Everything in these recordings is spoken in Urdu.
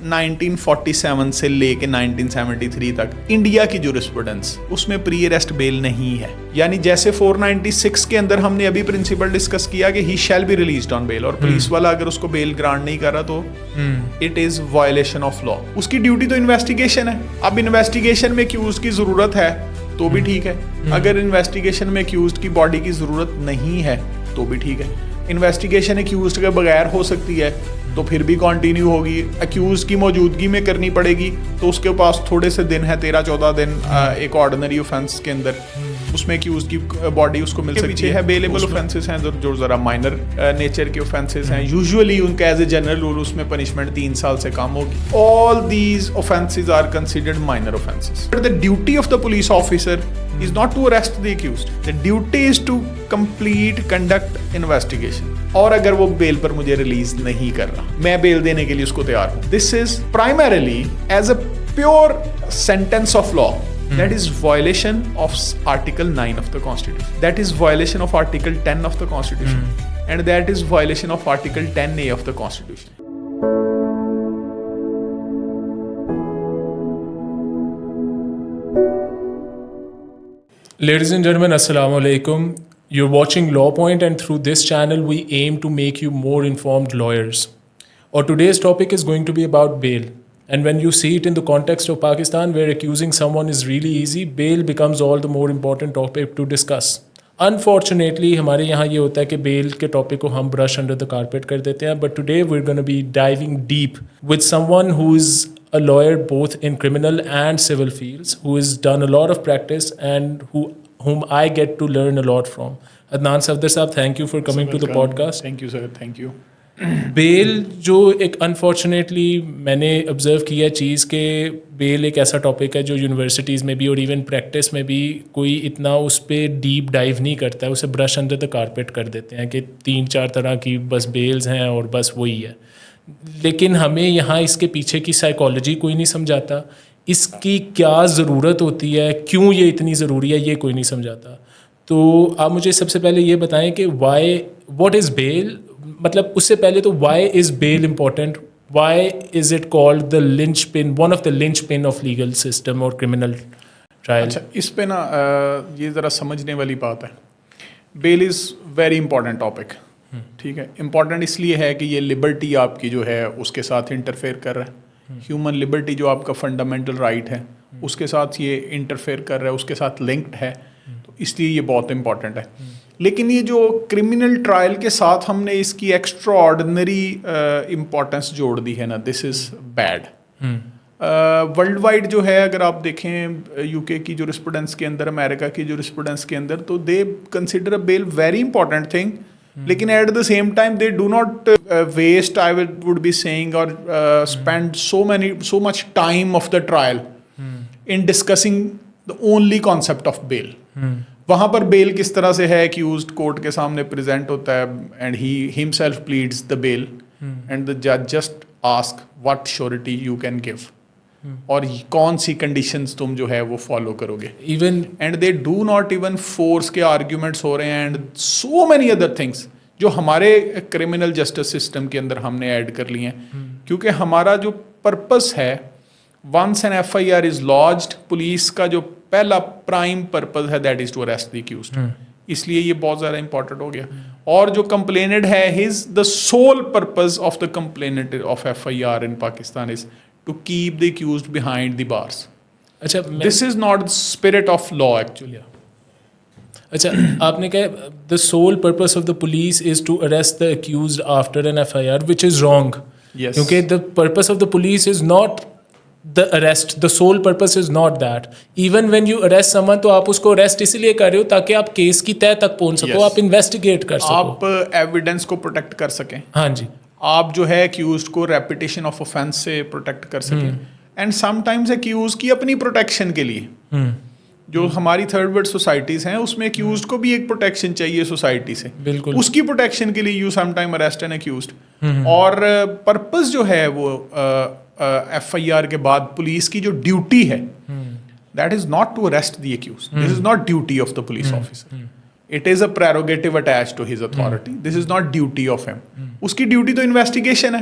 1947 سے لے کے 1973 تک انڈیا کی جورسپروڈنس اس میں پری اریسٹ بیل نہیں ہے. یعنی جیسے 496 کے اندر ہم نے ابھی پرنسپل ڈسکس کیا کہ ہی شیل بی ریلیزڈ آن بیل, اور پولیس والا اگر اس کو بیل گرانٹ نہیں کر رہا تو it is violation of law. اس کی ڈیوٹی تو انویسٹیگیشن ہے. اب انویسٹیگیشن میں ایکیوزڈ کی ضرورت ہے تو بھی ٹھیک ہے, اگر انویسٹیگیشن میں ایکیوزڈ کی باڈی کی ضرورت نہیں ہے تو بھی ٹھیک ہے. انویسٹیگیشن ایکیوزڈ کے بغیر ہو سکتی ہے تو پھر بھی کنٹینیو ہوگی. ایکیوزڈ کی موجودگی میں کرنی پڑے گی تو اس کے پاس تھوڑے سے دن ہے, 13-14 دن ایک آرڈنری اوفینس کے اندر, اس میں ایکیوزڈ کی باڈی اس کو مل سکتی ہے. بیلیبل اوفینسز ہیں جو ذرا مائنر نیچر کے اوفینسز ہیں, یوزولی ان کا ایز اے جنرل رول اس میں پنشمنٹ 3 سال سے کم ہوگی. All these offences are considered minor offences. But the duty of the police officer is not to arrest the accused. The duty is to conduct investigation. اور اگر وہ بیل پر مجھے ریلیز نہیں کر رہا, میں بیل دینے کے لیے اس کو تیار ہوں. This is primarily as a pure sentence of law. That is violation of Article 9 of the Constitution. That is violation of Article 10 of the Constitution. And that is violation of Article 10A of the Constitution. Ladies and gentlemen, Assalamu alaikum. You're watching Law Point, and through this channel we aim to make you more informed lawyers. Or today's topic is going to be about bail. And when you see it in the context of Pakistan, where accusing someone is really easy, bail becomes all the more important topic to discuss. Unfortunately, ہمارے یہاں یہ ہوتا ہے کہ بیل کے ٹاپک کو ہم brush under the carpet کر دیتے ہیں. But today we're going to be diving deep with someone who is a lawyer both in criminal and civil fields, who has done a lot of practice and whom I get to learn a lot from. Adnan Safdar Saab, thank you for coming to the podcast. Thank you sir, thank you. بیل جو ایک انفارچونیٹلی میں نے آبزرو کیا چیز کہ بیل ایک ایسا ٹاپک ہے جو یونیورسٹیز میں بھی اور ایون پریکٹس میں بھی کوئی اتنا اس پہ ڈیپ ڈائیو نہیں کرتا ہے, اسے برش انڈر دا کارپیٹ کر دیتے ہیں کہ 3-4 طرح کی بس بیلز ہیں اور بس وہی ہے. لیکن ہمیں یہاں اس کے پیچھے کی سائیکالوجی کوئی نہیں سمجھاتا, اس کی کیا ضرورت ہوتی ہے, کیوں یہ اتنی ضروری ہے, یہ کوئی نہیں سمجھاتا. تو آپ مجھے سب سے پہلے یہ بتائیں کہ واٹ از بیل, مطلب اس سے پہلے تو why is bail important, why is it called the linchpin, one of the linchpin of legal system اور کرمنل ٹرائل. اچھا, اس پہ نا یہ ذرا سمجھنے والی بات ہے. بیل از ویری امپورٹنٹ ٹاپک. ٹھیک ہے, امپورٹنٹ اس لیے ہے کہ یہ لبرٹی آپ کی جو ہے اس کے ساتھ انٹرفیئر کر رہا ہے. ہیومن لبرٹی جو آپ کا فنڈامنٹل رائٹ ہے اس کے ساتھ یہ انٹرفیئر کر رہا ہے, اس کے ساتھ لنکڈ ہے, تو اس لیے یہ بہت امپورٹنٹ ہے. لیکن یہ جو کرمنل ٹرائل کے ساتھ ہم نے اس کی ایکسٹرا آرڈنری امپورٹنس جوڑ دی ہے نا, دس از بیڈ. ورلڈ وائڈ جو ہے اگر آپ دیکھیں یو کے کی جورسپروڈنس کے اندر, امریکہ کی جورسپروڈنس کے اندر, تو they consider a bail very important thing. لیکن at the same time they do not waste, I would be saying, اور spend so much time of the trial in discussing the only concept of bail. وہاں پر بیل کس طرح سے ہے, ایکیوزڈ کورٹ کے سامنے پریزنٹ ہوتا ہے and he himself pleads the bail and the جج just ask what surety you can give, اور کون سی کنڈیشنز تم جو ہے وہ فالو کرو گے. Even and they do not even force کے آرگیومنٹس ہو رہے ہیں and so many other things جو ہمارے کرمنل جسٹس سسٹم کے اندر ہم نے ایڈ کر لی ہیں. کیونکہ ہمارا جو پرپس ہے, once an F I R is launched, police کا جو پہلا پرائم پرپز ہے that is to arrest the accused. اس لیے یہ بہت زیادہ امپورٹنٹ ہو گیا. اور جو کمپلینڈ ہے, his the sole purpose of the complaint of F I R in Pakistan is to keep the accused behind the bars. اچھا, this is not the spirit of law actually. اچھا, آپ نے کہا the sole purpose of the police is to arrest the accused after an F I R, which is wrong. کیونکہ the purpose of the police is not the arrest, the sole purpose is not that. Even when you arrest someone تو آپ اس کو arrest اسی لیے کر رہے ہو تاکہ آپ کیس کی تہہ تک پہنچ سکو, آپ انویسٹیگیٹ کر سکو, آپ ایویڈنس کو پروٹیکٹ کر سکیں. ہاں جی, آپ جو ہے ایکیوزڈ کو ریپیٹیشن آف اوفینس سے پروٹیکٹ کر سکیں. اینڈ سم ٹائمز ایکیوز کی اپنی پروٹیکشن کے لیے جو ہماری تھرڈ ورلڈ سوسائٹیز ہیں اس میں ایکیوزڈ کو بھی ایک پروٹیکشن چاہیے سوسائٹی سے. بالکل, اس کی پروٹیکشن کے لیے you some time arrest an accused. اور پرپز جو ہے وہ ایف آئی آر کے بعد پولیس کی جو ڈیوٹی ہے that is not to arrest the accused. This is not duty of the police officer. It is a prerogative attached to his authority. This is not duty of him. اس کی ڈیوٹی تو انویسٹیگیشن ہے.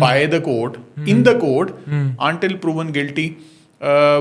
by the court, in the court, until proven guilty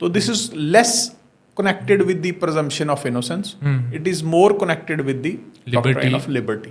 So this is less connected with the presumption of innocence. It is more connected with the doctrine of liberty.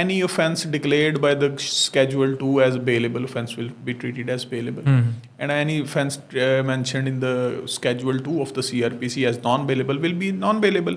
Any offence declared by the Schedule 2 as bailable offence will be treated as bailable. And any offence mentioned in the Schedule 2 of the CRPC as non-bailable will be non-bailable.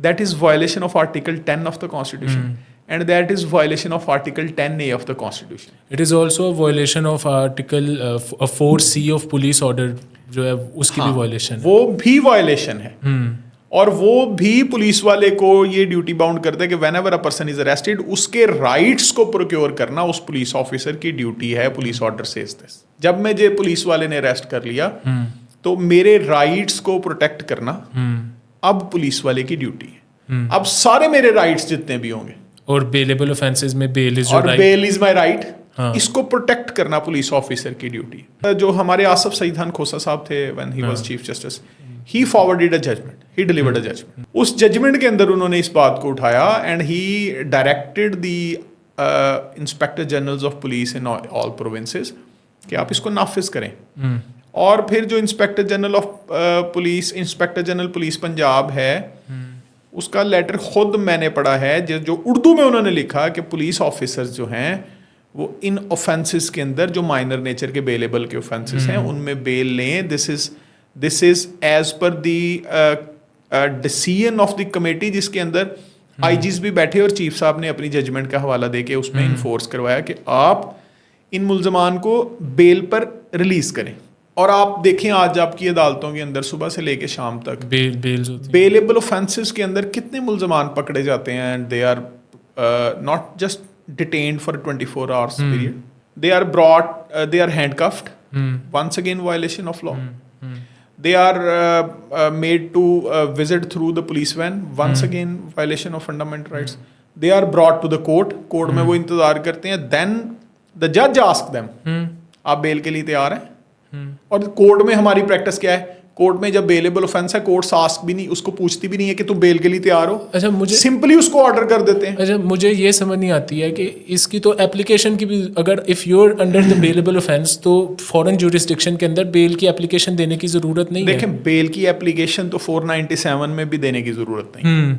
that is violation of article 10 of the Constitution, and that is violation of Article 10A of the Constitution. It is also a violation of Article 4C of Police Order جو ہے اس کی بھی violation ہے. وہ بھی violation ہے اور وہ بھی پولیس والے کو یہ ڈیوٹی باؤنڈ کرتا ہے کہ whenever a person is arrested اس کے رائٹس کو پروکیور کرنا اس پولیس آفیسر کی ڈیوٹی ہے. Police order says this. جب مجھے پولیس والے نے اریسٹ کر لیا تو میرے رائٹس کو پروٹیکٹ کرنا اب پولیس والے کی ڈیوٹی ہے. اب سارے میرے رائٹس جتنے بھی ہوں گے اور بیلیبل offences میں بیل از مائی رائٹ, اس کو پروٹیکٹ کرنا پولیس آفیسر کی ڈیوٹی ہے. جو ہمارے آصف سعید خان کھوسا صاحب تھے when he was chief justice, he forwarded a judgment, he delivered a judgment. اس ججمنٹ کے اندر انہوں نے اس بات کو اٹھایا and he directed the inspector generals of police in all provinces کہ آپ اس کو نافذ کریں. اور پھر جو inspector general of police, inspector general police Punjab ہے, اس کا لیٹر خود میں نے پڑھا ہے جو اردو میں انہوں نے لکھا کہ پولیس آفیسرز جو ہیں وہ ان اوفینسز کے اندر جو مائنر نیچر کے بیلیبل کے اوفینسز ہیں ان میں بیل لیں. This is as per the decision of the committee جس کے اندر آئی جیز بھی بیٹھے اور چیف صاحب نے اپنی ججمنٹ کا حوالہ دے کے اس میں انفورس کروایا کہ آپ ان ملزمان کو بیل پر ریلیز کریں. اور آپ دیکھیں آج آپ کی عدالتوں کے اندر صبح سے لے کے شام تک بیلیبل اوفینسز کے اندر کتنے ملزمان پکڑے جاتے ہیں and they are not just detained for 24 hours period. They are brought, they are handcuffed. Once again violation of law. They are made to visit through the police van. Once again violation of fundamental rights. They are brought to the court. Court میں وہ انتظار کرتے ہیں. Then the judge asks them, آپ بیل کے لیے تیار ہیں؟ اور کورٹ میں ہماری پریکٹس کیا ہے, کورٹ میں جب بیلیبل اوفینس ہے کورٹ آسک بھی نہیں, اس کو پوچھتی بھی نہیں ہے کہ تم بیل کے لیے تیار ہو. اچھا مجھے سمپلی اس کو آرڈر کر دیتے ہیں. اچھا مجھے یہ سمجھ نہیں آتی ہے کہ اس کی تو اپلیکیشن کی بھی, اگر if you are under the bailable offence تو فورن جوریسڈکشن کے اندر بیل کی اپلیکیشن دینے کی ضرورت نہیں ہے. دیکھیں بیل کی اپلیکیشن تو 497 میں بھی دینے کی ضرورت نہیں.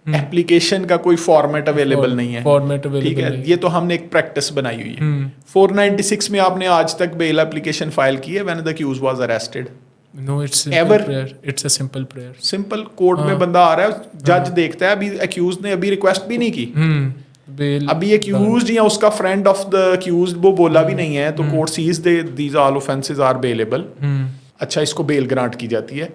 اپلیکیشن کا کوئی فارمیٹ اویلیبل نہیں ہے. فارمیٹ ٹھیک اویلیبل ہے, یہ تو ہم نے ایک پریکٹس بنائی ہوئی ہے. 496 میں آپ نے آج تک بیل اپلیکیشن فائل کی ہے when the accused was arrested. No, it's simple prayer. It's a simple prayer. Simple court میں بندہ آ رہا ہے, جج دیکھتا ہے, ابھی اکیوزڈ نے ابھی ریکویسٹ بھی نہیں کی, ابھی اکیوزڈ یا اس کا فرینڈ آف دا اکیوزڈ وہ بولا بھی نہیں ہے, تو court says these all offences are bailable. اچھا اس کو بیل گرانٹ کی جاتی ہے,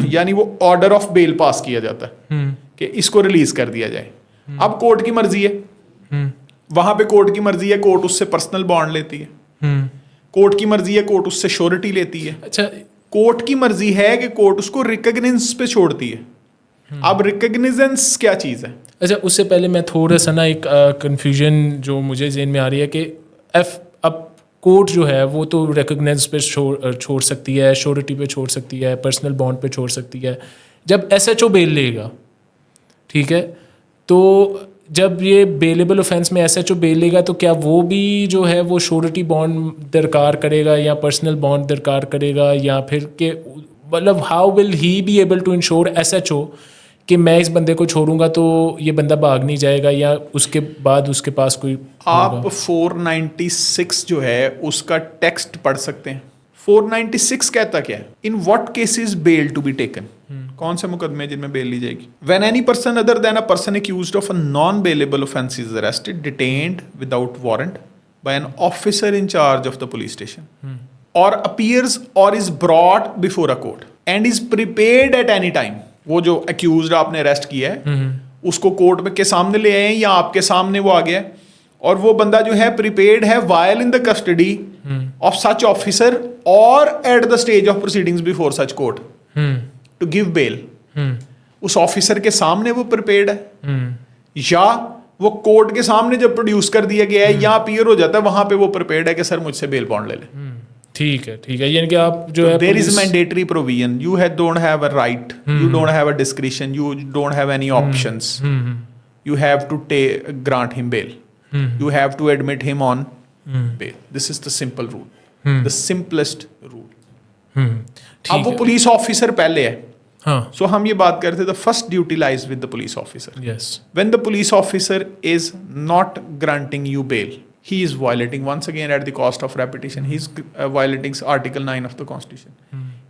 یعنی وہ آرڈر آف بیل پاس کیا جاتا ہے کہ اس کو ریلیز کر دیا جائے. اب کورٹ کی مرضی ہے, وہاں پہ کورٹ کی مرضی ہے, کورٹ اس سے پرسنل بانڈ لیتی ہے, کورٹ کی مرضی ہے, کورٹ اس سے شیورٹی لیتی ہے. اچھا کورٹ کی مرضی ہے کہ کورٹ اس کو ریکگنیزنس پہ چھوڑتی ہے. اب ریکگنیزنس کیا چیز ہے؟ اچھا اس سے پہلے میں تھوڑا سا نا ایک کنفیوژن جو مجھے ذہن میں آ رہی ہے کہ اب کورٹ جو ہے وہ تو ریکگنائز پہ چھوڑ سکتی ہے, شیورٹی پہ چھوڑ سکتی ہے, پرسنل بانڈ پہ چھوڑ سکتی ہے. جب ایس ایچ او بیل لے گا, ٹھیک ہے, تو جب یہ بیلیبل اوفینس میں ایس ایچ او بیل لے گا تو کیا وہ بھی جو ہے وہ شیورٹی بانڈ درکار کرے گا یا پرسنل بانڈ درکار کرے گا, یا پھر کہ مطلب how will he be able to ensure S H O کہ میں اس بندے کو چھوڑوں گا تو یہ بندہ بھاگ نہیں جائے گا, یا اس کے بعد اس کے پاس کوئی. آپ 496 جو ہے اس کا ٹیکسٹ پڑھ سکتے ہیں. 496 کہتا کیا ہے, in what cases bail to be taken, کون سے مقدمے جن میں بیل لی جائے گی. When any person other than a person accused of a non bailable offence is arrested, detained without warrant by an officer in charge of the police station or appears or is brought before a court and is prepared at any time. وہ جو ایکیوزڈ آپ نے اریسٹ کیا ہے اس کو کورٹ میں کے سامنے لے آئے یا آپ کے سامنے وہ آ گیا ہے, اور وہ بندہ جو ہے پریپیئرڈ ہے while in the custody of such officer or at the stage of proceedings before such court to give bail. اس آفیسر کے سامنے وہ پریپیئرڈ ہے, یا وہ کورٹ کے سامنے جب پروڈیوس کر دیا گیا ہے یا اپیئر ہو جاتا ہے وہاں پہ وہ پریپیئرڈ ہے کہ سر مجھ سے بیل بانڈ لے لیں. ٹھیک ہے, ٹھیک ہے, یعنی کہ آپ جو ہے there is mandatory provision, you don't have a right, you don't have a discretion, you don't have any options, you have to grant him bail, you have to admit him on bail. This is the simple rule, the simplest rule. اب وہ پولیس آفیسر پہلے ہے, سو ہم یہ بات کرتے the first duty lies with the police officer. Yes. When the police officer is not granting you bail, he is violating, once again at the cost of repetition, he is violating Article 9 of the Constitution.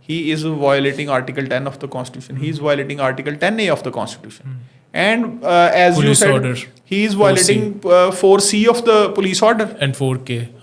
He is violating Article 10 of the Constitution. He is violating Article 10A of the Constitution. And as you Police said, order. he is violating 4C of the police order. And 4K.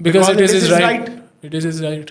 because it is his right. It is his right.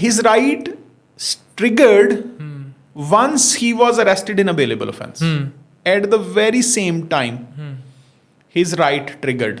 his right triggered once he was arrested in a bailable offense. At the very same time his right triggered.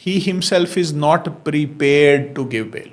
he himself is not prepared to give bail.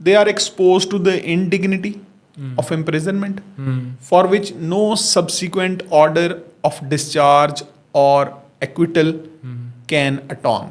they are exposed to the indignity of imprisonment for which no subsequent order of discharge or acquittal can atone.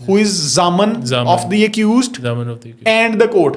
who is zaman of the accused and the court.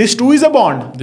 this too is a bond.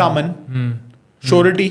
zaman surety,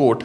court.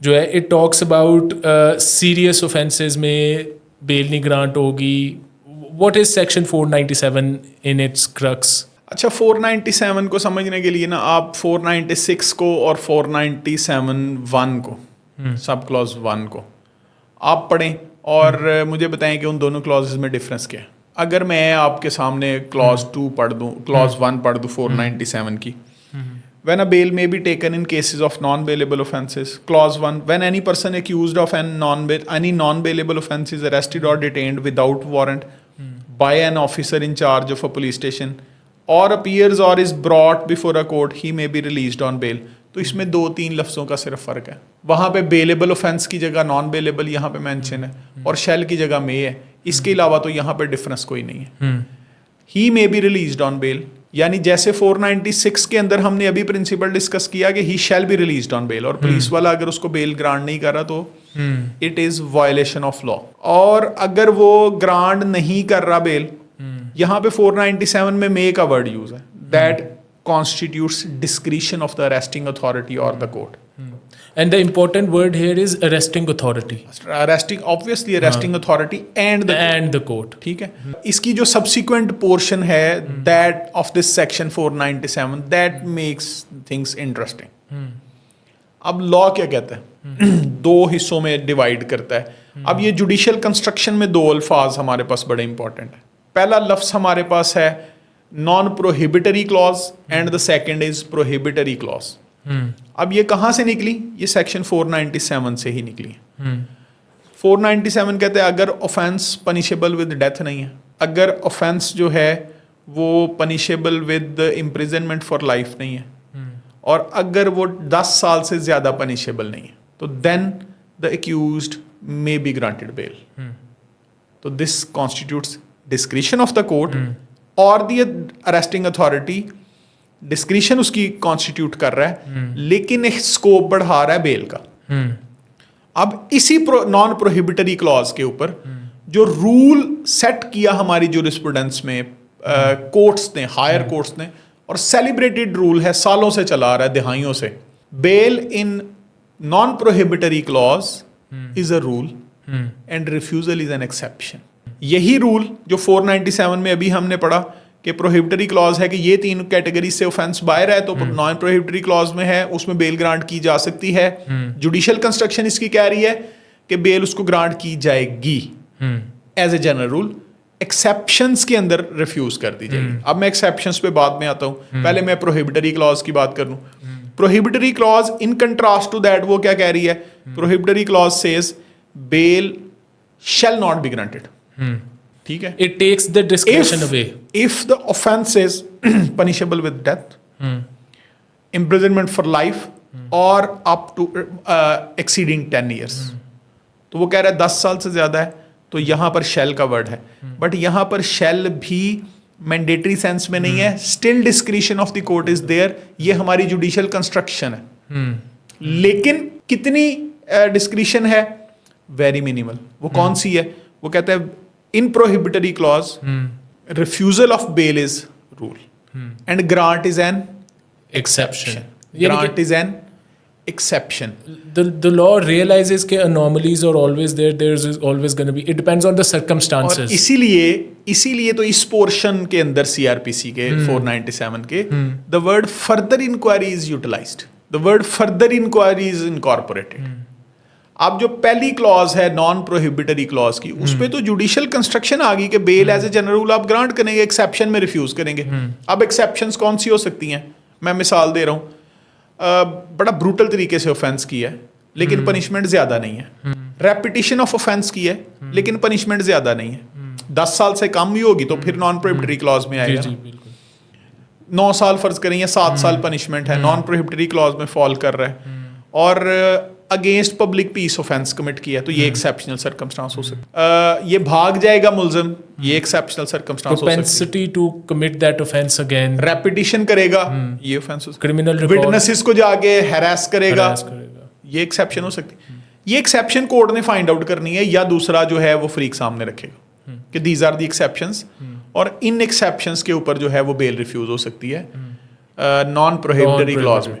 جو ہے it talks about serious offences میں بیل نہیں گرانٹ ہوگی. What is section 497 in its crux? اچھا 497 کو سمجھنے کے لیے نا آپ 496 کو اور 497(1) کو سب کلوز 1 کو آپ پڑھیں اور مجھے بتائیں کہ ان دونوں کلوزز میں ڈفرینس کیا ہے. اگر میں آپ کے سامنے کلوز 2 پڑھ دوں، کلوز 1 پڑھ دوں 497 کی، when a bail may be taken in cases of non-bailable offences. Clause 1, when any person accused of any non-bailable offence is arrested or detained without warrant by an officer in charge of a police station or appears or is brought before a court, he may be released on bail. تو اس میں 2-3 لفظوں کا صرف فرق ہے. وہاں پہ بیلیبل offence کی جگہ نان بیلیبل یہاں پہ مینشن ہے اور شیل کی جگہ may ہے. اس کے علاوہ تو یہاں پہ ڈفرینس کوئی نہیں ہے. He may be released on bail, یعنی جیسے 496 کے اندر ہم نے ابھی پرنسپل ڈسکس کیا کہ ہی شیل بی ریلیزڈ آن بیل، اور پولیس والا اگر اس کو بیل گرانٹ نہیں کر رہا تو اٹ از وائلیشن آف لا. اور اگر وہ گرانٹ نہیں کر رہا بیل، یہاں پہ 497 میں مے کا ورڈ یوز ہے، that constitutes discretion of the arresting authority اور the court. And the important word here is arresting authority. Obviously arresting authority and the court. ٹھیک ہے. اس کی جو subsequent portion ہے that of this section 497 that makes things interesting. اب law کیا کہتا ہے؟ 2 حصوں میں ڈیوائڈ کرتا ہے. اب یہ جوڈیشل کنسٹرکشن میں 2 الفاظ ہمارے پاس بڑے امپورٹنٹ ہیں. پہلا لفظ ہمارے پاس ہے non prohibitory clause and the second is prohibitory clause. اب یہ کہاں سے نکلی؟ یہ سیکشن 497 سے ہی نکلی ہے. 497 کہتے ہیں اگر اوفینس پنیشیبل ود ڈیتھ نہیں ہے، اگر اوفینس جو ہے وہ پنیشیبل ود امپریزنمنٹ فار لائف نہیں ہے، اور اگر وہ 10 سال سے زیادہ پنیشیبل نہیں ہے، تو دین دا accused may be granted bail. تو this constitutes discretion of the court اور the arresting authority ڈسکریشن اس کی کانسٹیٹیوٹ کر رہا ہے، لیکن ایک اسکوپ بڑھا رہا ہے بیل کا. اب اسی نان پروہیبٹری کلوز کے اوپر جو رول سیٹ کیا ہماری جورسپروڈنس میں کورٹس نے، ہائر کورٹس نے، اور سیلیبریٹڈ رول ہے، سالوں سے چلا آ رہا ہے، دہائیوں سے، bail in non prohibitory clause is a rule and refusal is an exception. یہی رول جو 497 میں ابھی ہم نے پڑھا کہ پروہیبٹری کلوز ہے کہ یہ 3 کیٹیگری سے اوفینس باہر ہے، تو نان پروہیبٹری کلوز میں ہے، اس میں بیل گرانٹ کی جا سکتی ہے. جوڈیشل کنسٹرکشن اس کی کہہ رہی ہے کہ بیل اس کو گرانٹ کی جائے گی as a general role, exceptions کے اندر ریفیوز کر دی جائے گی. اب میں ایکسیپشنس پہ بعد میں آتا ہوں، پہلے میں پروہیبٹری کلوز کی بات کر لوں. Prohibitory clause in contrast to that وہ کیا کہہ رہی ہے؟ Prohibitory clause says bail shall not be granted. ٹھیک ہے. It takes the discretion away. If the offense is punishable with death, imprisonment for life, or up to exceeding 10 years. تو وہ کہہ رہا ہے 10 سال سے زیادہ ہے، تو یہاں پر شیل کا ورڈ ہے، بٹ یہاں پر شیل بھی مینڈیٹری سینس میں نہیں ہے. Still discretion of the court is there. یہ ہماری جوڈیشل کنسٹرکشن ہے، لیکن کتنی ڈسکریشن ہے؟ Very minimal. وہ کون سی ہے؟ وہ کہتے ہیں in prohibitory clause refusal of bail is rule and grant is an exception. Grant is an exception. The law realizes کہ anomalies are always there. There is always going to be. It depends on the circumstances. اور اسی لیے تو اس پورشن کے اندر CRPC کے 497 کے the word further inquiry is utilized. The word further inquiry is incorporated. اب جو پہلی کلوز ہے نان پروہیبٹری کلوز کی، اس پہ تو جوڈیشل کنسٹرکشن آ گئی کہ بیل ایز اے جنرل رول آپ گرانٹ کریں گے، ایکسیپشن میں ریفیوز کریں گے. اب ایکسیپشنز کون سی ہو سکتی ہیں؟ میں مثال دے رہا ہوں. بڑا بروٹل طریقے سے اوفینس کیا ہے لیکن پنشمنٹ زیادہ نہیں ہے. ریپیٹیشن آف اوفینس کی ہے لیکن پنشمنٹ زیادہ نہیں ہے. 10 سال سے کم بھی ہوگی تو پھر نان پروہیبٹری کلوز میں آئے گا. 9 سال فرض کریں یا 7 سال پنشمنٹ ہے، نان پروہیبٹری کلوز میں فال کر رہا ہے. اور اگینسٹ پبلک پیس اوفینس کمٹ کیا تو یہ ایکسیپشنل سرکمسٹانس ہو سکتا ہے. یہ بھاگ جائے گا ملزم، یہ ایکسیپشنل سرکمسٹانس ہو سکتا ہے. propensity to commit that offense again. Repetition کرے گا، یہ اوفینس ہو سکتا ہے. criminal record. وٹنسز کو جا کے ہیراس کرے گا، یہ ایکسیپشن ہو سکتی ہے. یہ ایکسیپشن کورٹ نے فائنڈ آؤٹ کرنی ہے، یا دوسرا جو ہے وہ فریق سامنے رکھے گا کہ دیز آر دی ایکسیپشنز، اور ان ایکسیپشنز کے اوپر جو ہے وہ بیل ریفیوز ہو سکتی ہے نان پروہیبٹری کلوز میں.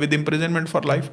with imprisonment for life,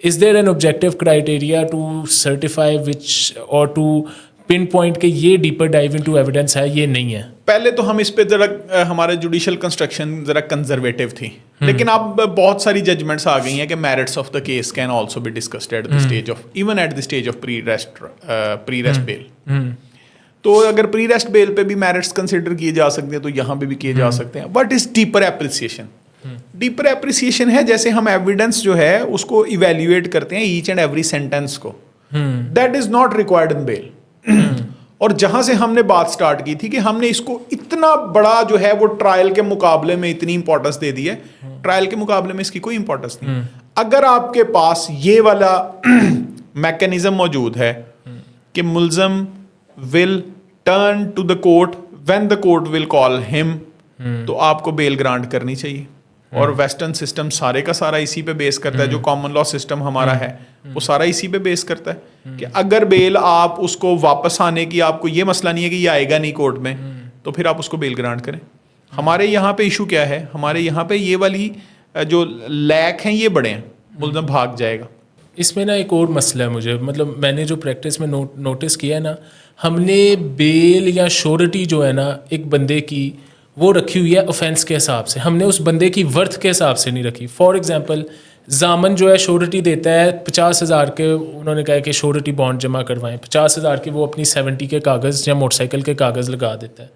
Is there an objective criteria to certify which or to pin point کہ یہ ڈیپر ڈائیو انٹو ایویڈنس ہے، یہ نہیں ہے. پہلے تو ہم اس پہ ذرا ہمارے جوڈیشل کنسٹرکشن ذرا کنزرویٹو تھی، لیکن اب بہت ساری ججمنٹس آ گئی ہیں کہ merits of the case can also be discussed at the stage of even at the stage of pre arrest bail. تو اگر پری ریسٹ بیل پہ بھی میرٹس کنسیڈر کیے جا سکتے ہیں تو یہاں پہ بھی کیے جا سکتے ہیں. What is deeper appreciation? Deeper appreciation ہے جیسے ہم ایویڈنس جو ہے اس کو ایویلیویٹ کرتے ہیں ایچ اینڈ ایوری سینٹینس کو. That is not required in bail. اور جہاں سے ہم نے بات سٹارٹ کی تھی کہ ہم نے اس کو اتنا بڑا جو ہے وہ ٹرائل کے مقابلے میں اتنی امپورٹنس دے دی ہے، ٹرائل کے مقابلے میں اس کی کوئی امپورٹنس نہیں. اگر آپ کے پاس یہ والا میکینزم موجود ہے کہ ملزم will turn to the court when the court will call him, تو آپ کو بیل گرانٹ کرنی چاہیے. اور ویسٹرن سسٹم سارے کا سارا اسی پہ بیس کرتا ہے، جو کامن لا سسٹم ہمارا ہے وہ سارا اسی پہ بیس کرتا ہے کہ اگر بیل آپ اس کو واپس آنے کی آپ کو یہ مسئلہ نہیں ہے کہ یہ آئے گا نہیں کورٹ میں، تو پھر آپ اس کو بیل گرانٹ کریں. ہمارے یہاں پہ ایشو کیا ہے؟ ہمارے یہاں پہ یہ والی جو لیک ہیں یہ بڑے ہیں، ملزم بھاگ جائے گا. اس میں نا ایک اور مسئلہ ہے مجھے، مطلب میں نے جو پریکٹس میں نوٹس کیا ہے نا، ہم نے بیل یا شورٹی جو ہے نا ایک بندے کی وہ رکھی ہوئی ہے اوفینس کے حساب سے، ہم نے اس بندے کی ورتھ کے حساب سے نہیں رکھی. فار ایگزامپل ضامن جو ہے شورٹی دیتا ہے 50,000 کے، انہوں نے کہا کہ شورٹی بانڈ جمع کروائیں، 50,000 کے وہ اپنی 70 کے کاغذ یا موٹر سائیکل کے کاغذ لگا دیتا ہے.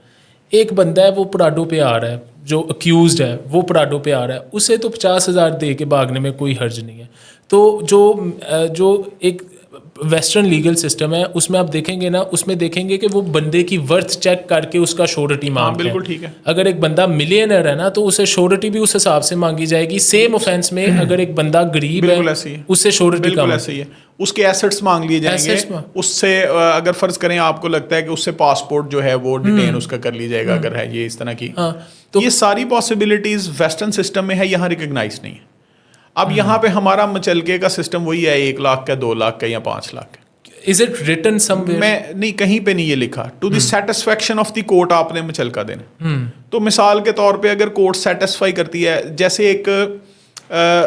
ایک بندہ ہے وہ پراڈو پہ آ رہا ہے، جو اکیوزڈ ہے وہ پراڈو پہ آ رہا ہے، اسے تو 50,000 دے کے بھاگنے میں کوئی حرج نہیں ہے. تو جو ایک ویسٹرن لیگل سسٹم ہے اس میں آپ دیکھیں گے نا، اس میں دیکھیں گے کہ وہ بندے کی ورتھ چیک کر کے اس کا شورٹی مانگتے ہیں. بالکل ٹھیک ہے. اگر ایک بندہ ملینئر ہے نا تو اسے شورٹی بھی اس حساب سے مانگی جائے گی. سیم اوفینس میں اگر ایک بندہ غریب ہے اس سے شورٹی کم ایسے ہے، اس کے ایسٹس مانگ لیے جائیں گے. اس سے اگر فرض کریں آپ کو لگتا ہے کہ اس سے پاسپورٹ جو ہے وہ ڈیٹین اس کا کر لی جائے گا اگر ہے یہ اس طرح کی، تو یہ ساری پاسبلٹیز ویسٹرن سسٹم میں ہے، یہاں ریکگنائز نہیں ہے. اب یہاں پہ ہمارا مچلکے کا سسٹم وہی ہے 1 لاکھ کا، 2 لاکھ کا یا 5 لاکھ کا. Is it written somewhere؟ میں نہیں، کہیں پہ نہیں یہ لکھا. To the satisfaction of the court آپ نے مچلکا دینا. تو مثال کے طور پہ اگر کورٹ سیٹسفائی کرتی ہے، جیسے ایک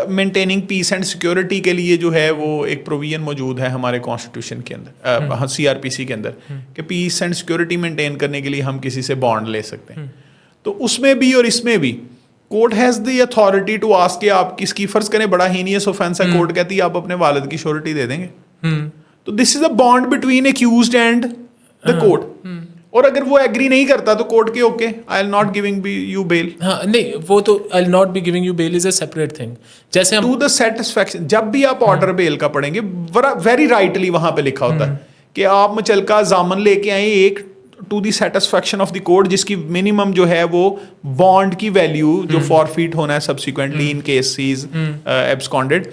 مینٹیننگ پیس اینڈ سیکورٹی کے لیے جو ہے وہ ایک پروویژن موجود ہے ہمارے کانسٹیٹیوشن کے اندر، CRPC کے اندر، کہ پیس اینڈ سیکورٹی مینٹین کرنے کے لیے ہم کسی سے بانڈ لے سکتے ہیں. تو اس میں بھی اور اس میں بھی court has the authority to ask کہ آپ کس کی، فرض کریں بڑا ہینیس اوفینس ہے، کورٹ کہتی ہے آپ اپنے والد کی شورٹی دے دیں گے. تو this is a bond between accused and the court. اور اگر وہ ایگری نہیں کرتا تو کورٹ کے okay I am not giving you bail. ہاں نہیں، وہ تو I not be giving you bail is a separate thing. جیسے ٹو دا سیٹسفیکشن، جب بھی آپ آرڈر بیل کا پڑھیں گے ویری رائٹلی وہاں پہ لکھا ہوتا ہے کہ آپ مچلکا ضامن لے کے آئیں ایک to the satisfaction of the court, جس کی منیمم جو ہے وہ بانڈ کی ویلیو جو فارفیٹ ہونا ہے سبسیکوینٹلی ان کیس ہی از ایبسکانڈیڈ،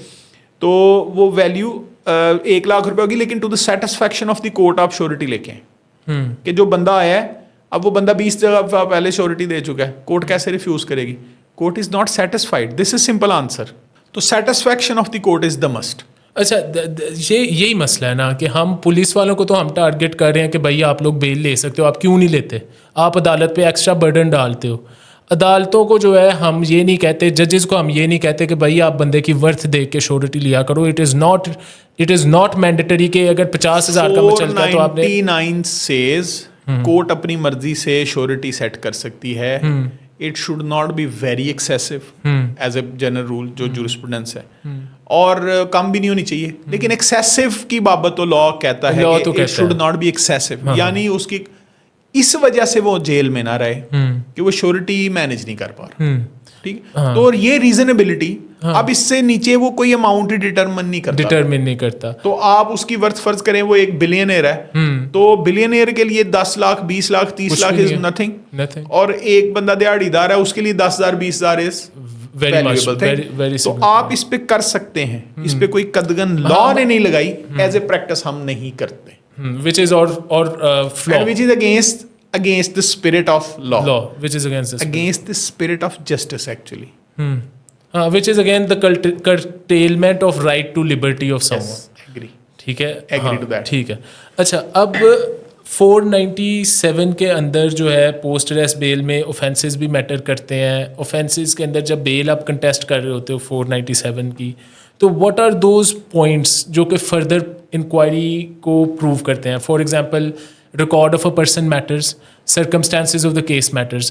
تو وہ ویلیو 1 لاکھ روپے ہوگی. لیکن to the satisfaction of the court آپ شورٹی لے کے آئیں کہ جو بندہ آیا ہے، اب وہ بندہ 20 جگہ پہلے شورٹی دے چکا ہے، کورٹ کیسے ریفیوز کرے گی؟ Court is not satisfied. This is simple answer. تو satisfaction of the court is the must. اچھا یہی مسئلہ ہے نا کہ ہم پولیس والوں کو تو ہم ٹارگیٹ کر رہے ہیں کہ بھائی آپ لوگ بیل لے سکتے ہو، آپ کیوں نہیں لیتے؟ آپ عدالت پہ ایکسٹرا برڈن ڈالتے ہو. عدالتوں کو جو ہے ہم یہ نہیں کہتے، ججز کو ہم یہ نہیں کہتے کہ بھائی آپ بندے کی ورتھ دیکھ کے شورٹی لیا کرو. اٹ از ناٹ مینڈیٹری کہ اگر 50,000 کا مچلتا ہے تو آپ نے 499 سیز کورٹ اپنی مرضی سے شورٹی سیٹ کر سکتی ہے. It should not be very excessive as a general rule جو جورسپروڈنس ہے، اور کم بھی نہیں ہونی چاہیے. لیکن ایکسیسو کی بابت تو لا کہتا ہے کہ it should not be excessive, یعنی اس کی اس وجہ سے وہ جیل میں نہ رہے کہ وہ شورٹی مینج نہیں کر پا رہا. ٹھیک ہے، تو یہ ریزنیبلٹی اب اس سے نیچے وہ کوئی اماؤنٹ ڈیٹرمن نہیں کرتا. تو آپ اس کی ورتھ فرض کریں وہ ایک بلینئر ہے، تو بلینئر کے لیے 10 لاکھ 20 لاکھ 30 لاکھ از نتھنگ، اور ایک بندہ دیہڑی دار ہے اس کے لیے 10,000 20,000 از ویلیویبل تھنگ. تو آپ اس پہ کر سکتے ہیں، اس پہ کوئی قدغن لا نے نہیں لگائی، ایز اے پریکٹس ہم نہیں کرتے. Which is flaw. And which is against the spirit of law. Which is against the spirit of justice actually. Which is again the curtailment of right to liberty of someone. Yes, agree. ٹھیک ہے، agree to that. ٹھیک ہے. اچھا اب 497 کے اندر جو ہے پوسٹ ریسٹ بیل میں اوفینسز بھی میٹر کرتے ہیں. اوفینسز کے اندر جب بیل آپ کنٹیسٹ کر رہے ہوتے ہو 497 کی، تو واٹ آر دوز پوائنٹس جو کہ فردر انکوائری کو پروو کرتے ہیں؟ For example record of a person matters, circumstances of the case matters,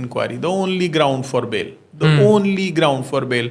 inquiry, the only ground for bail, the only ground for bail.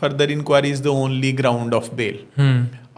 further inquiry is the only ground of bail.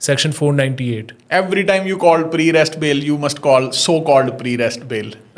Section 498. Every time you call pre-arrest bail, you must call so-called pre-arrest bail.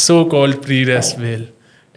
so-called pre-arrest bail.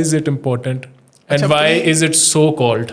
is it important? And why is it so-called?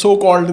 so-called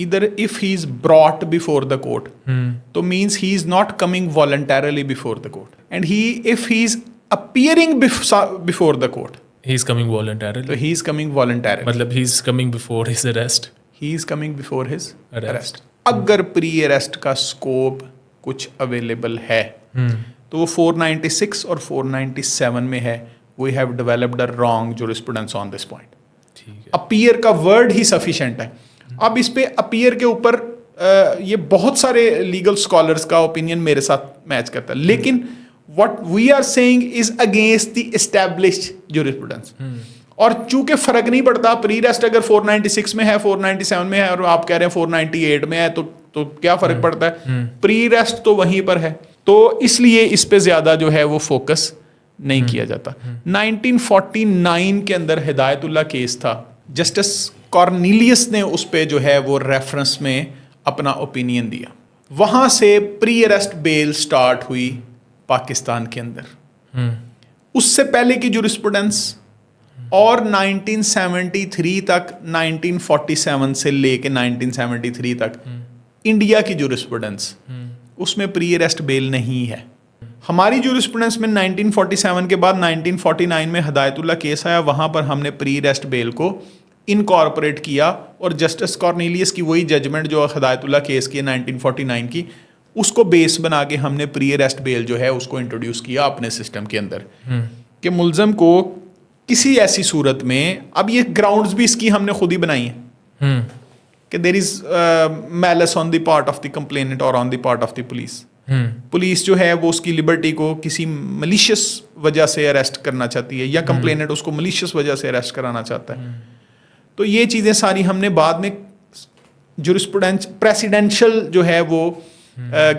Either if he is brought before the court, so means he is not coming voluntarily before the court, and if he is appearing before the court, he is coming voluntarily. تو he is coming voluntarily. مطلب he is coming before his arrest. He is coming before his Arrest. arrest. اگر پری اریسٹ کا اسکوپ کچھ اویلیبل ہے تو وہ 496 اور 497 میں ہے. We have developed a wrong jurisprudence on this point. Appear کا ورڈ ہی سفیشینٹ ہے. اب اس پہ اپیئر کے اوپر یہ بہت سارے لیگل اسکالرس کا اوپینین میرے ساتھ میچ کرتا ہے, لیکن what we are saying is against the established jurisprudence. اور چونکہ فرق نہیں پڑتا, پری ریسٹ اگر 496 میں ہے 497 میں ہے اور آپ کہہ رہے ہیں 498 میں ہے تو کیا فرق پڑتا ہے, پری ریسٹ تو وہیں پر ہے. تو اس لیے اس پہ زیادہ جو ہے وہ فوکس نہیں کیا جاتا. 1949 کے اندر ہدایت اللہ کیس تھا, جسٹس کارنیلیس نے اس پہ جو ہے وہ ریفرنس میں اپنا اوپینین دیا. وہاں سے پری اریسٹ بیل سٹارٹ ہوئی پاکستان کے اندر. اس سے پہلے کی جورسپروڈنس اور 1973 تک, 1947 سے لے کے 1973 تک انڈیا کی جورسپروڈنس, اس میں پری اریسٹ بیل نہیں ہے. ہماری جورسپروڈنس میں 1947 کے بعد 1949 میں ہدایت اللہ کیس آیا, وہاں پر ہم نے پری اریسٹ بیل کو انکارپوریٹ کیا اور جسٹس کارنیلیس کی وہی ججمنٹ جو ہدایت اللہ کیس کی 1949 کی, اس کو بیس بنا کے ہم نے پری اریسٹ بیل جو ہے اس کو انٹروڈیوس کیا اپنے سسٹم کے اندر کہ ملزم کو کسی ایسی صورت میں, اب یہ گراؤنڈز بھی اس کی ہم نے خود ہی بنائی ہیں کہ there is malice on the part of the complainant اور on the part of the police. Police جو ہے وہ اس کی لبرٹی کو کسی ملیشیس وجہ سے اریسٹ کرنا چاہتی ہے یا کمپلیننٹ اس کو ملیشیس وجہ سے اریسٹ کرانا چاہتا ہے. تو یہ چیزیں ساری ہم نے بعد میں پریسیڈینشل جو ہے وہ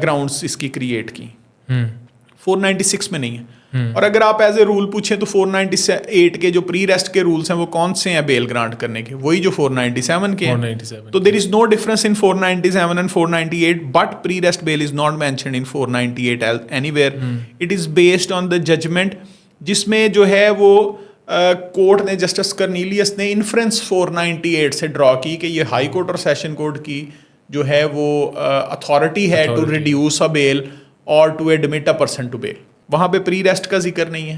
گراؤنڈس اس کی کریٹ کی, 496 میں نہیں ہے. اور اگر آپ ایز اے رول پوچھیں تو 498 کے جو پری ریسٹ کے رولس ہیں وہ کون سے ہیں بیل گرانٹ کرنے کے, وہی جو 497 کے ہیں. تو there is no difference in 497 and 498, but pre arrest bail is not mentioned in 498 anywhere. It is based on the judgment جس میں جو ہے وہ کورٹ نے, جسٹس کرنیلیس نے انفرنس 498 سے ڈرا کی کہ یہ ہائی کورٹ اور سیشن کورٹ کی جو ہے وہ اتھارٹی ہے to reduce a bail or to admit a person to bail. وہاں پہ پری ریسٹ کا ذکر نہیں ہے.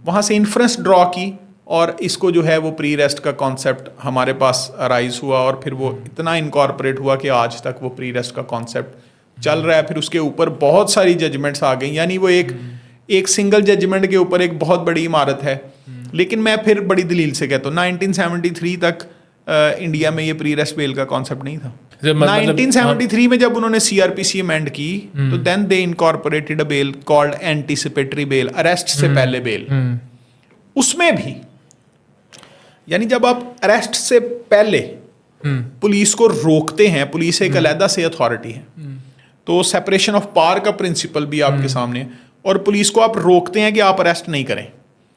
وہاں سے انفرنس ڈرا کی اور اس کو جو ہے وہ پری ریسٹ کا کانسیپٹ ہمارے پاس ارائز ہوا اور پھر وہ اتنا انکارپوریٹ ہوا کہ آج تک وہ پری ریسٹ کا کانسیپٹ چل رہا ہے. پھر اس کے اوپر بہت ساری ججمنٹس آ گئیں, یعنی وہ ایک سنگل ججمنٹ کے اوپر ایک بہت بڑی عمارت ہے. لیکن میں پھر بڑی دلیل سے کہتا ہوں 1973 تک انڈیا میں یہ پری ریسٹ بیل کا کانسیپٹ نہیں تھا. 1973 میں جب انہوں نے سی آر پی سی امینڈ کی تو دین دے انکارپوریٹڈ اے بیل کالڈ اینٹیسپیٹری بیل, اریسٹ سے پہلے بیل. اس میں بھی یعنی جب آپ اریسٹ سے پہلے پولیس کو روکتے ہیں, پولیس ایک علیحدہ سے اتھارٹی ہے تو سیپریشن آف پاور کا پرنسپل بھی آپ کے سامنے, اور پولیس کو آپ روکتے ہیں کہ آپ اریسٹ نہیں کریں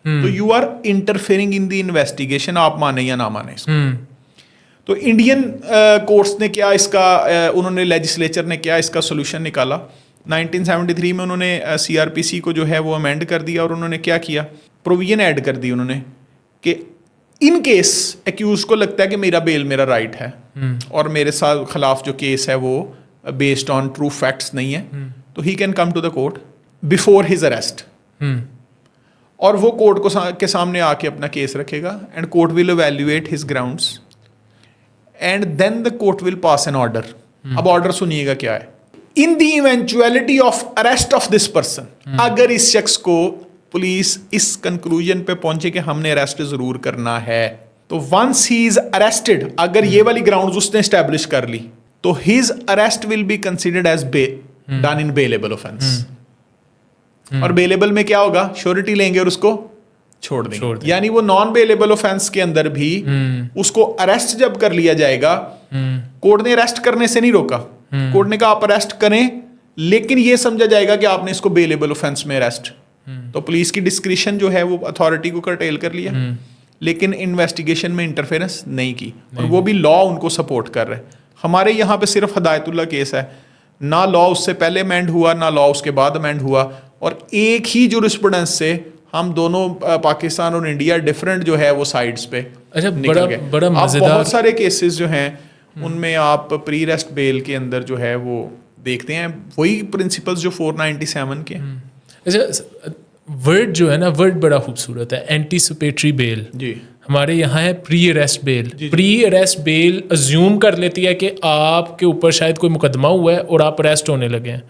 تو you are interfering in the investigation, آپ مانیں یا نہ مانیں اس کو. تو انڈین کورٹس نے کیا اس کا, انہوں نے لیجسلیچر نے کیا اس کا سولوشن نکالا. 1973 میں انہوں نے سی آر پی سی کو جو ہے وہ امینڈ کر دیا اور انہوں نے کیا کیا, پروویژن ایڈ کر دی انہوں نے کہ ان کیس ایکیوز کو لگتا ہے کہ میرا بیل میرا رائٹ ہے اور میرے ساتھ خلاف جو کیس ہے وہ بیسڈ آن ٹرو فیکٹس نہیں ہے, تو he can come to the court before his arrest, اور وہ کورٹ کے سامنے آ کے اپنا کیس رکھے گا and court will evaluate his grounds and then the court will pass an order. اب آرڈر سنیے گا کیا ہے. In the eventuality of arrest of this person, اگر اس شخص کو پولیس اس کنکلوژن پہ پہنچے کہ ہم نے اریسٹ ضرور کرنا ہے, تو ونس ہی از اریسٹڈ, اگر یہ والی گراؤنڈز اس نے اسٹیبلش کر لی تو his arrest will be considered as done in bailable offence. اور بیلیبل میں کیا ہوگا, شیورٹی لیں گے اور اس کو چھوڑ دیں گے. یعنی وہ نان بیلیبل اوفینس کے اندر بھی اس کو اریسٹ جب کر لیا جائے گا, کورٹ نے اریسٹ کرنے سے نہیں روکا, کورٹ نے کہا آپ اریسٹ کریں لیکن یہ سمجھا جائے گا کہ آپ نے اس کو بیلیبل اوفینس میں اریسٹ, تو پولیس کی ڈسکریشن جو ہے وہ اتھارٹی کو کرٹیل کر لیا لیکن انویسٹیگیشن میں انٹرفیئرنس نہیں کی, اور وہ بھی لا ان کو سپورٹ کر رہے. ہمارے یہاں پہ صرف ہدایت اللہ کیس ہے, نہ لا اس سے پہلے امینڈ ہوا نہ لا اس کے بعد امینڈ ہوا, اور ایک ہی جورسپروڈنس سے ہم دونوں پاکستان اور انڈیا ڈفرینٹ جو ہے وہ سائڈس پہ نکل گئے. آپ بہت سارے کیسز جو ہیں ان میں آپ پری ریسٹ بیل کے اندر جو ہے وہ دیکھتے ہیں وہی پرنسپلز جو 497 کے. اچھا ورڈ جو ہے نا, ورڈ بڑا خوبصورت ہے, اینٹیسپیٹری بیل. جی ہمارے یہاں ہے پری اریسٹ بیل. پری اریسٹ بیل ازیوم کر لیتی ہے کہ آپ کے اوپر شاید کوئی مقدمہ ہوا ہے اور آپ اریسٹ ہونے لگے ہیں,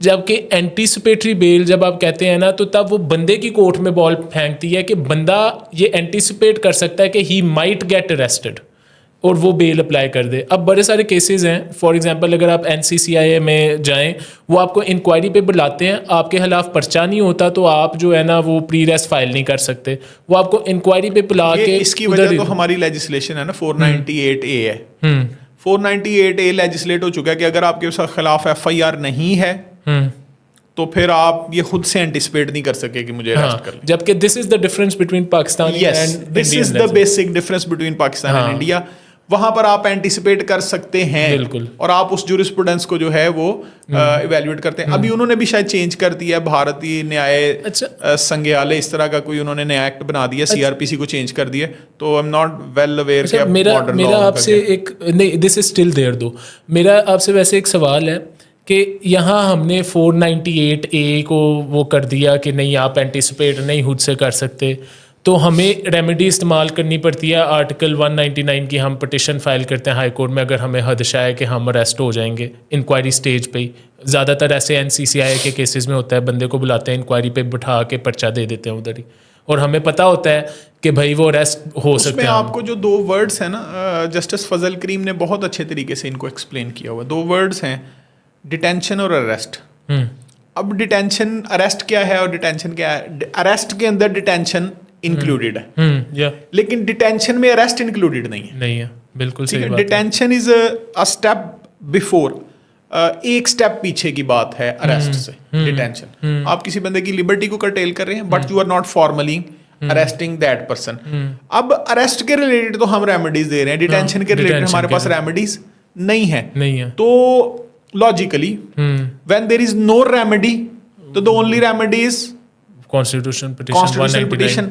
جبکہ اینٹیسپیٹری بیل جب آپ کہتے ہیں نا تو تب وہ بندے کی کورٹ میں بال پھینکتی ہے کہ بندہ یہ اینٹیسپیٹ کر سکتا ہے کہ ہی مائٹ گیٹ اریسٹڈ, اور وہ بیل اپلائی کر دے. اب بڑے سارے کیسز ہیں, فار ایگزامپل اگر آپ NCCIA میں جائیں, وہ آپ کو انکوائری پہ بلاتے ہیں, آپ کے خلاف پرچہ نہیں ہوتا تو آپ جو ہے نا وہ پری ریسٹ فائل نہیں کر سکتے, وہ آپ کو انکوائری پہ بلا کے. اس کی وجہ تو ہماری لیجسلیشن ہے نا 498A ہے. 498A لیجسلیٹ ہو چکا ہے کہ اگر آپ کے خلاف FIR نہیں ہے تو پھر آپ یہ خود سے اینٹیسپیٹ نہیں کر سکے کہ مجھے اریسٹ کر لیں. جبکہ this is the difference between Pakistan and this is the basic difference between Pakistan and India. وہاں پر آپ اینٹیسپیٹ کر سکتے ہیں بالکل, اور آپ اس جورسپروڈنس کو جو ہے وہ ایویلویٹ کرتے ہیں. ابھی انہوں نے بھی شاید چینج کر دیا ہے, بھارتی نیائے سنگیالے اس طرح کا کوئی انہوں نے نیا ایکٹ بنا دیا, CRPC کو چینج کر دیا, تو I am not well aware کہ میرا آپ سے ایک نہیں, دس از اسٹل دیئر دو, میرا آپ سے ویسے ایک سوال ہے کہ یہاں ہم نے 498A کو وہ کر دیا کہ نہیں آپ اینٹیسپیٹ نہیں خود سے کر سکتے, تو ہمیں ریمیڈی استعمال کرنی پڑتی ہے. آرٹیکل 199 کی ہم پٹیشن فائل کرتے ہیں ہائی کورٹ میں اگر ہمیں خدشہ ہے کہ ہم اریسٹ ہو جائیں گے انکوائری سٹیج پہ ہی. زیادہ تر ایسے NCCIA کے کیسز میں ہوتا ہے, بندے کو بلاتے ہیں انکوائری پہ بٹھا کے پرچہ دے دیتے ہیں ادھر ہی, اور ہمیں پتہ ہوتا ہے کہ بھائی وہ اریسٹ ہو سکتے ہیں. آپ کو جو 2 ورڈس ہیں نا, جسٹس فضل کریم نے بہت اچھے طریقے سے ان کو ایکسپلین کیا ہوا. 2 ورڈس ہیں, ڈیٹینشن اور اریسٹ. اب ڈیٹینشن اریسٹ کیا ہے اور ڈیٹینشن کیا ہے؟ اریسٹ کے اندر ڈیٹینشن انکلوڈیڈ ہے, لیکن ڈیٹینشن میں اریسٹ انکلوڈیڈ نہیں ہے. بالکل صحیح بات. Detention is a step before, ایک اسٹیپ پیچھے کی بات ہے اریسٹ سے. ڈیٹینشن آپ کسی بندے کی لبرٹی کو کرٹیل کر رہے ہیں but you are not formally arresting that person. اب اریسٹ کے ریلیٹڈ تو ہم ریمیڈیز دے رہے ہیں, ڈیٹینشن کے ریلیٹڈ ہمارے پاس ریمیڈیز نہیں ہے. تو logically when there is no remedy, so the only remedy is constitutional petition,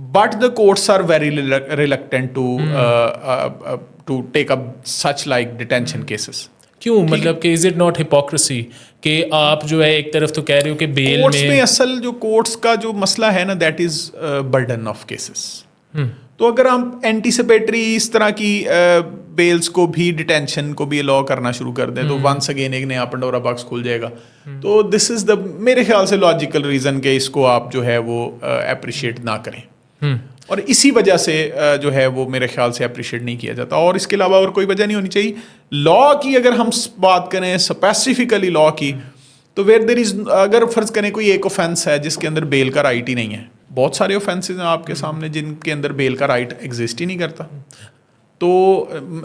but the courts are very reluctant to take up such like detention cases. کیوں, مطلب کہ از اٹ ناٹ ہپوکریسی کہ آپ جو ہے ایک طرف تو کہہ رہے ہو کہ بیل میں اصل جو کورٹس کا جو مسئلہ ہے نا that is burden of cases. تو اگر ہم اینٹیسپیٹری اس طرح کی بیلز کو بھی ڈیٹینشن کو بھی الاؤ کرنا شروع کر دیں تو ونس اگین ایک نیا پنڈورا باکس کھل جائے گا. تو دس از دا میرے خیال سے لاجیکل ریزن کہ اس کو آپ جو ہے وہ اپریشیٹ نہ کریں, اور اسی وجہ سے جو ہے وہ میرے خیال سے اپریشیٹ نہیں کیا جاتا. اور اس کے علاوہ اور کوئی وجہ نہیں ہونی چاہیے. لا کی اگر ہم بات کریں اسپیسیفکلی لا کی, تو ویئر دیر از, اگر فرض کریں کوئی ایک اوفینس ہے جس کے اندر بیل کا رائٹ ہی نہیں ہے, بہت سارے اوفینسز ہیں آپ کے سامنے جن کے اندر بیل کا رائٹ ایگزسٹ ہی نہیں کرتا. تو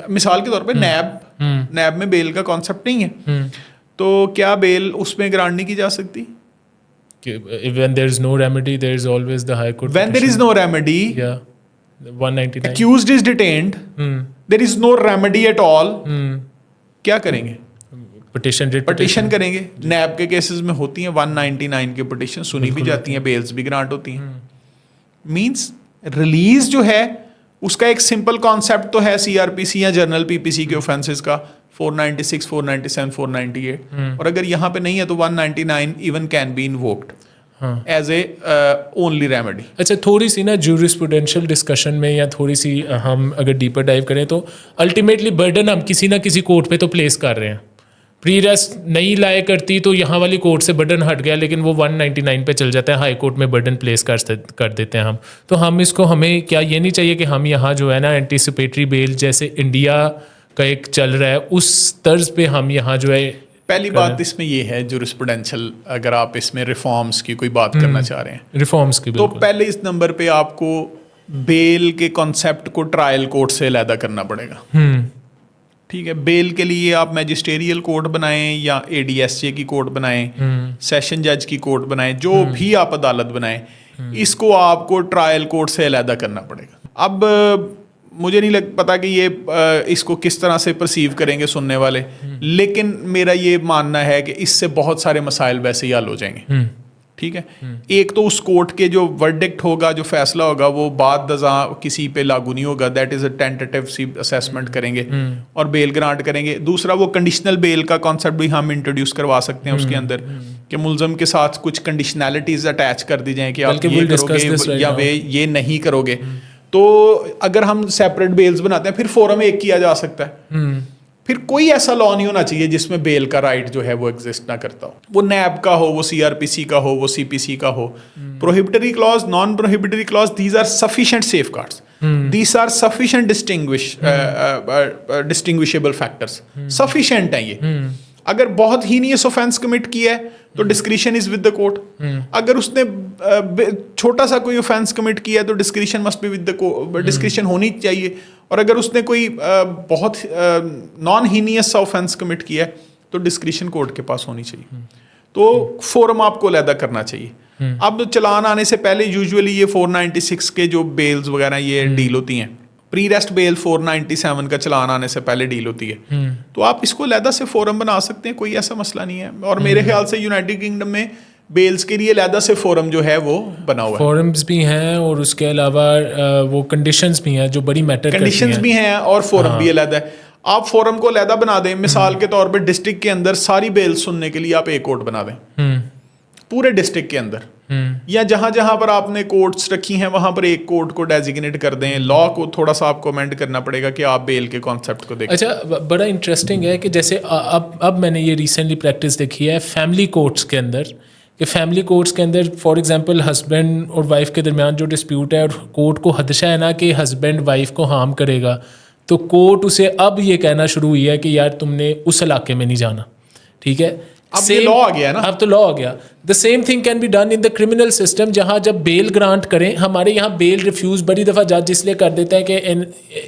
مثال کے طور پہ نیب میں بیل کا کانسیپٹ نہیں ہے, تو کیا بیل اس میں گرانٹ نہیں کی جا سکتی؟ when there is no remedy there is always the high court when there is no remedy, 199 accused is detained, there is no remedy at all, کیا کریں گے؟ پٹیشن کریں گے. نیب کے کیسز میں ہوتی ہیں 199 کی پٹیشن سنی بھی جاتی ہیں, بیلز بھی گرانٹ ہوتی ہیں. مینس ریلیز جو ہے اس کا ایک سمپل کانسیپٹ تو ہے CRPC یا جنرل PPC کے اوفینسز کا 496, 497, 498, اور اگر یہاں پہ نہیں ہے تو 199 even can be invoked as a only remedy. اچھا, تھوڑی سی نا جورسپروڈینشیل ڈسکشن میں یا تھوڑی سی ہم اگر ڈیپر ڈائیو کریں تو الٹیمیٹلی برڈن ہم کسی نہ کسی کورٹ پہ تو پلیس کر رہے ہیں. پری ریسٹ نہیں لائے کرتی تو یہاں والی کورٹ سے برڈن ہٹ گیا, لیکن وہ 199 پہ چل جاتا ہے, ہائی کورٹ میں برڈن پلیس کر دیتے ہیں ہم. تو ہم اس کو, ہمیں کیا یہ نہیں چاہیے کہ ہم یہاں جو ہے نا اینٹیسپیٹری بیل جیسے انڈیا کا ایک چل رہا ہے اس طرز پہ ہم یہاں جو ہے. پہلی بات اس میں یہ ہے جورسپروڈینشل, اگر آپ اس میں ریفارمس کی کوئی بات کرنا چاہ رہے ہیں, ریفارمس کی, تو پہلے اس نمبر پہ آپ کو بیل کے کانسیپٹ کو ٹرائل کورٹ سے علیحدہ کرنا پڑے گا. ٹھیک ہے, بیل کے لیے آپ میجسٹیریل کورٹ بنائیں یا ADSJ کی کورٹ بنائیں, سیشن جج کی کورٹ بنائیں, جو بھی آپ عدالت بنائیں, اس کو آپ کو ٹرائل کورٹ سے علیحدہ کرنا پڑے گا. اب مجھے نہیں پتا کہ یہ اس کو کس طرح سے پرسیو کریں گے سننے والے, لیکن میرا یہ ماننا ہے کہ اس سے بہت سارے مسائل ویسے ہی حل ہو جائیں گے. ٹھیک ہے, ایک تو اس کورٹ کے جو ورڈکٹ ہوگا, جو فیصلہ ہوگا, وہ بعد ازاں کسی پہ لاگو نہیں ہوگا, that is a ٹینٹیٹیو C assessment کریں گے اور بیل گرانٹ کریں گے. دوسرا وہ کنڈیشنل بیل کا کانسیپٹ بھی ہم انٹروڈیوس کروا سکتے ہیں اس کے اندر کہ ملزم کے ساتھ کچھ کنڈیشنالٹیز اٹیچ کر دی جائیں کہ آپ یہ کرو گے یا یہ نہیں کرو گے. تو اگر ہم سیپریٹ بیلز بناتے ہیں پھر فورم ایک کیا جا سکتا ہے. پھر کوئی ایسا لا نہیں ہونا چاہیے جس میں بیل کا رائٹ جو ہے وہ ایگزسٹ نہ کرتا ہو. وہ نیب کا ہو, وہ CRPC کا ہو, وہ CPC کا ہو. Prohibitory clause, non prohibitory clause, these are sufficient safeguards. These are sufficient distinguishable factors. Sufficient ہیں یہ. اگر بہت ہینیس اوفینس کمٹ کیا ہے تو discretion is with the court. اگر اس نے چھوٹا سا کوئی اوفینس کمٹ کیا ہے تو discretion must be with the court, discretion ہونی چاہیے. اور اگر اس نے کوئی بہت نان ہینیس سا اوفینس کمٹ کیا ہے تو ڈسکریشن کورٹ کے پاس ہونی چاہیے. تو فورم آپ کو علیحدہ کرنا چاہیے. اب چلان آنے سے پہلے یوزولی یہ 496 کے جو بیلز وغیرہ یہ ڈیل ہوتی ہیں. پری ریسٹ بیل 497 کا چلان آنے سے پہلے ڈیل ہوتی ہے. تو آپ اس کو علیحدہ سے فورم بنا سکتے ہیں, کوئی ایسا مسئلہ نہیں ہے. اور میرے خیال سے یونائٹڈ کنگڈم میں بیلز کے لیے علیحدہ سے فورم جو ہے وہ بنا ہوا ہے. فورمز بھی ہیں اور اس کے علاوہ وہ کنڈیشنز بھی ہیں جو بڑی میٹر کرتی ہیں. کنڈیشنز بھی ہیں اور فورم بھی علیحدہ ہے. آپ فورم کو علیحدہ بنا دیں. مثال کے طور پہ ڈسٹرکٹ کے اندر ساری بیل سننے کے لیے آپ ایک کورٹ بنا دیں پورے ڈسٹرکٹ کے اندر, یا جہاں جہاں پر آپ نے کورٹس رکھی ہیں وہاں پر ایک کورٹ کو ڈیزیگنیٹ کر دیں. لا کو تھوڑا سا آپ کو امینڈ کرنا پڑے گا کہ آپ بیل کے کانسیپٹ کو دیکھیں. اچھا, بڑا انٹرسٹنگ ہے کہ جیسے اب میں نے یہ ریسنٹلی پریکٹس دیکھی ہے فیملی کورٹس کے اندر, کہ فیملی کورٹس کے اندر فار ایگزامپل ہسبینڈ اور وائف کے درمیان جو ڈسپیوٹ ہے اور کورٹ کو خدشہ ہے نا کہ ہسبینڈ وائف کو ہارم کرے گا, تو کورٹ اسے اب یہ کہنا شروع ہوئی ہے کہ یار تم نے اس علاقے میں نہیں جانا. ٹھیک ہے, اب یہ لا آ گیا نا, اب تو لا آ گیا. The same thing can be done in the criminal system, جہاں جب بیل گرانٹ کریں, ہمارے یہاں بیل ریفیوز بڑی دفعہ جج اس لیے کر دیتا ہے کہ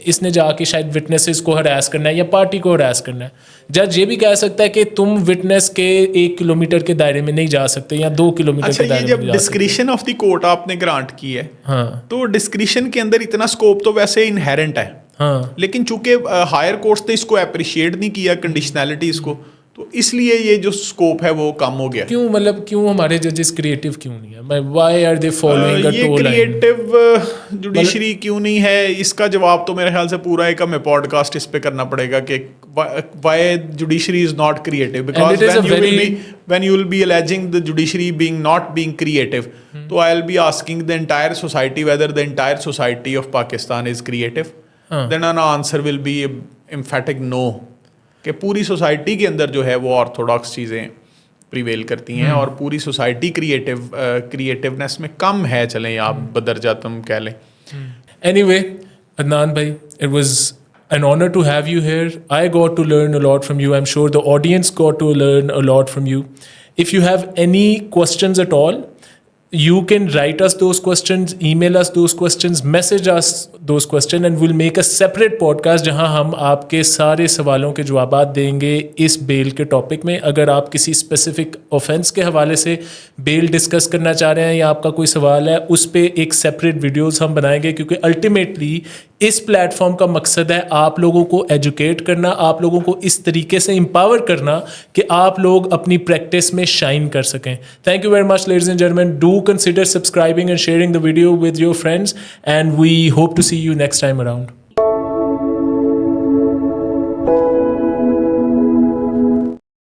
اس نے جا کے شاید وٹنسز کو ہراس کرنا ہے یا پارٹی کو ہراس کرنا ہے. جج یہ بھی کہہ سکتا ہے کہ تم وٹنس کے 1 کلومیٹر کے دائرے میں نہیں جا سکتے یا 2 کلومیٹر کے دائرے میں جب ڈسکریشن آف دی کورٹ آپ نے گرانٹ کی ہے, ہاں, تو ڈسکریشن کے اندر اتنا اسکوپ تو ویسے انہیرنٹ ہے. ہاں, لیکن چونکہ ہائر کورٹس نے اس کو اپریشیٹ نہیں کیا کنڈیشنلٹیز کو, تو اس لیے یہ جو اسکوپ ہے وہ کم ہو گیا. کیوں, مطلب کیوں ہمارے ججز کریٹو کیوں نہیں ہے؟ Why are they following a toll line? یہ کریٹو جوڈیشری کیوں نہیں ہے, اس کا جواب تو میرے خیال سے پورا ایک ہمیں پوڈ کاسٹ اس پہ کرنا پڑے گا کہ why judiciary is not creative. Because when you will be alleging the judiciary being not being creative, so I'll be asking the entire society whether the entire society of Pakistan is creative. Then an answer will be emphatic no. کہ پوری سوسائٹی کے اندر جو ہے وہ آرتھوڈاکس چیزیں پریویل کرتی ہیں اور پوری سوسائٹی کریٹیونیس میں کم ہے. چلیں آپ بدرجہ تم کہہ لیں. اینی وے عدنان بھائی, it was an honor to have you here. I got to learn a lot from you. I'm sure the audience got to learn a lot from you. If you have any questions at all, you can write us those questions, email us those questions, message us those questions, and we'll make a separate podcast جہاں ہم آپ کے سارے سوالوں کے جوابات دیں گے اس بیل کے ٹاپک میں. اگر آپ کسی اسپیسیفک اوفینس کے حوالے سے بیل ڈسکس کرنا چاہ رہے ہیں یا آپ کا کوئی سوال ہے, اس پہ ایک سیپریٹ ویڈیوز ہم بنائیں گے, کیونکہ الٹیمیٹلی اس پلیٹ فارم کا مقصد ہے آپ لوگوں کو ایجوکیٹ کرنا, آپ لوگوں کو اس طریقے سے امپاور کرنا کہ آپ لوگ اپنی پریکٹس میں شائن کر سکیں. Thank you very much ladies and gentleman. Do consider subscribing and sharing the video with your friends, and we hope to see you next time around.